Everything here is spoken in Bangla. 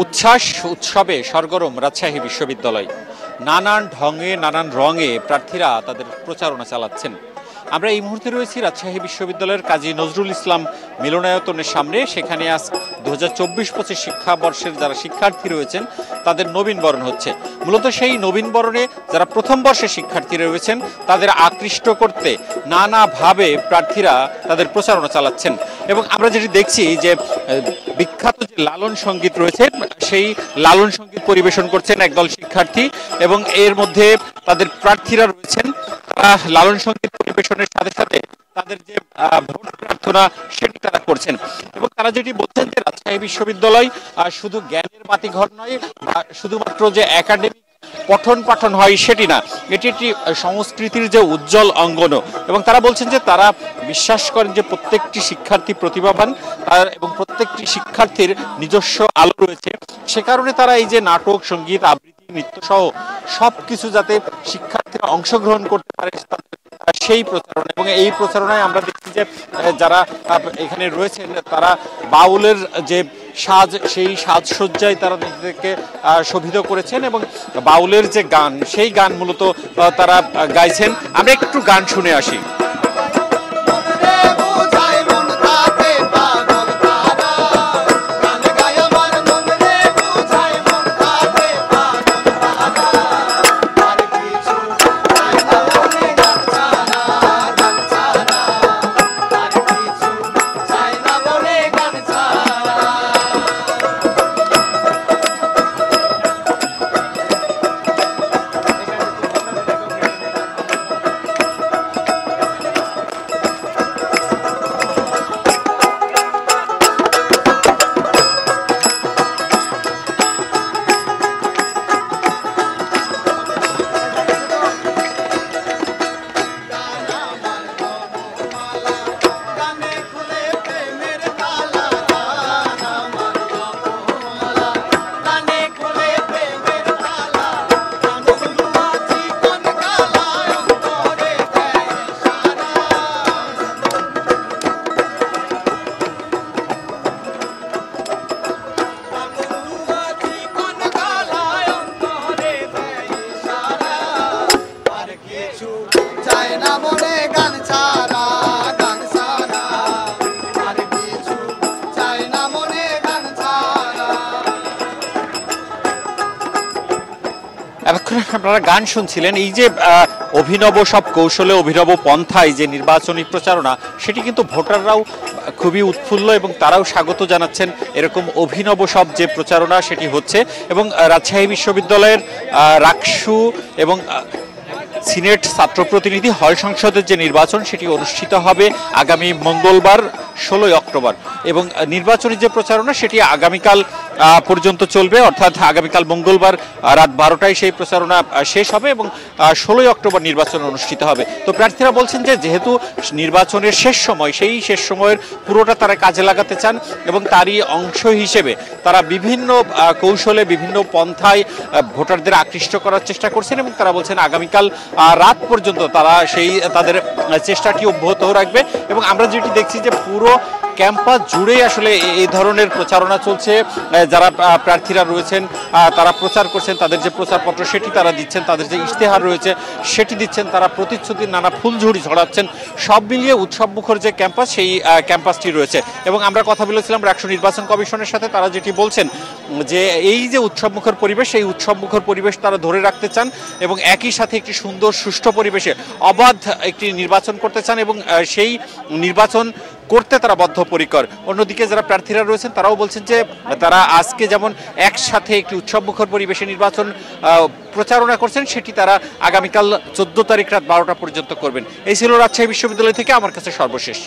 উচ্ছ্বাস উৎসবে সরগরম রাজশাহী বিশ্ববিদ্যালয়। নানান ঢঙে নানান রঙে প্রার্থীরা তাদের প্রচারণা চালাচ্ছেন। আমরা এই মুহূর্তে রয়েছি রাজশাহী বিশ্ববিদ্যালয়ের কাজী নজরুল ইসলাম মিলনায়তনের সামনে। সেখানে আজ 2024-25 শিক্ষাবর্ষের যারা শিক্ষার্থী রয়েছেন তাদের নবীনবরণ হচ্ছে। মূলত সেই নবীনবরণে যারা প্রথম বর্ষের শিক্ষার্থী রয়েছেন তাদের আকৃষ্ট করতে নানাভাবে প্রার্থীরা তাদের প্রচারণা চালাচ্ছেন। এবং আমরা যেটি দেখছি যে বিখ্যাত যে লালন সঙ্গীত রয়েছে সেই লালন সঙ্গীত পরিবেশন করছেন একদল শিক্ষার্থী, এবং এর মধ্যে তাদের প্রার্থীরা রয়েছেন তারা লালন সঙ্গীত পরিবেশনের সাথে সাথে তাদের যে ভোট প্রার্থনা সেটি তারা করছেন। এবং তারা যেটি বলছেন যে রাজশাহী বিশ্ববিদ্যালয় শুধু জ্ঞানের বাতিঘর নয় বা শুধুমাত্র যে একাডেমিক পঠন পাঠন হয় সেটি না, এটি একটি সংস্কৃতির যে উজ্জ্বল অঙ্গন। এবং তারা বলছেন যে তারা বিশ্বাস করেন যে প্রত্যেকটি শিক্ষার্থী প্রতিভাবান এবং প্রত্যেকটি শিক্ষার্থীর নিজস্ব আলো রয়েছে। সে কারণে তারা এই যে নাটক, সঙ্গীত, আবৃত্তি, নৃত্য সহ সবকিছু যাতে শিক্ষার্থীরা অংশগ্রহণ করতে পারে সেই প্রচারণা। এবং এই প্রচারণায় আমরা দেখছি যে যারা এখানে রয়েছেন তারা বাউলের যে সাজ সেই সাজসজ্জায় তারা নিজেদেরকে শোভিত করেছেন এবং বাউলের যে গান সেই গান মূলত তারা গাইছেন। আমরা একটু গান শুনে আসি। আপনারা গান শুনছিলেন। এই যে অভিনব সব কৌশলে অভিনব পন্থায় যে নির্বাচনী প্রচারণা সেটি কিন্তু ভোটাররাও খুবই উৎফুল্ল এবং তারাও স্বাগত জানাচ্ছেন। এরকম অভিনব সব যে প্রচারণা সেটি হচ্ছে। এবং রাজশাহী বিশ্ববিদ্যালয়ের রাকসু এবং সিনেট ছাত্র প্রতিনিধি হল সংসদের যে নির্বাচন সেটি অনুষ্ঠিত হবে আগামী মঙ্গলবার 16 অক্টোবর। এবং নির্বাচনী যে প্রচারণা সেটি আগামীকাল পর্যন্ত চলবে, অর্থাৎ আগামীকাল মঙ্গলবার রাত 12টায় সেই প্রচারণা শেষ হবে এবং 16 অক্টোবর নির্বাচন অনুষ্ঠিত হবে। তো প্রার্থীরা বলছেন যে যেহেতু নির্বাচনের শেষ সময়, সেই শেষ সময়ের পুরোটা তারা কাজে লাগাতে চান এবং তারই অংশ হিসেবে তারা বিভিন্ন কৌশলে বিভিন্ন পন্থায় ভোটারদের আকৃষ্ট করার চেষ্টা করছেন। এবং তারা বলছেন আগামীকাল রাত পর্যন্ত তারা সেই তাদের চেষ্টাটি অব্যাহত রাখবে। এবং আমরা যেটি দেখছি যে পুরো ক্যাম্পাস জুড়েই আসলে এই ধরনের প্রচারণা চলছে। যারা প্রার্থীরা রয়েছেন তারা প্রচার করছেন, তাদের যে প্রচারপত্র সেটি তারা দিচ্ছেন, তাদের যে ইশতেহার রয়েছে সেটি দিচ্ছেন, তারা প্রতিশ্রুতির নানা ফুলঝুরি ঝড়াচ্ছেন। সব মিলিয়ে উৎসবমুখর যে ক্যাম্পাস সেই ক্যাম্পাসটি রয়েছে। এবং আমরা কথা বলেছিলাম রাষ্ট্র নির্বাচন কমিশনের সাথে, তারা যেটি বলছেন যে এই যে উৎসবমুখর পরিবেশ সেই উৎসবমুখর পরিবেশ তারা ধরে রাখতে চান এবং একই সাথে একটি সুন্দর সুষ্ঠু পরিবেশে অবাধ একটি নির্বাচন করতে চান এবং সেই নির্বাচন করতে তারা বদ্ধপরিকর। অন্যদিকে যারা প্রার্থীরা রয়েছেন তারাও বলছেন যে তারা আজকে যেমন একসাথে একটি উৎসবমুখর পরিবেশে নির্বাচন প্রচারণা করছেন সেটি তারা আগামীকাল 14 তারিখ রাত 12টা পর্যন্ত করবেন। এই ছিল রাজশাহী বিশ্ববিদ্যালয় থেকে আমার কাছে সর্বশেষ।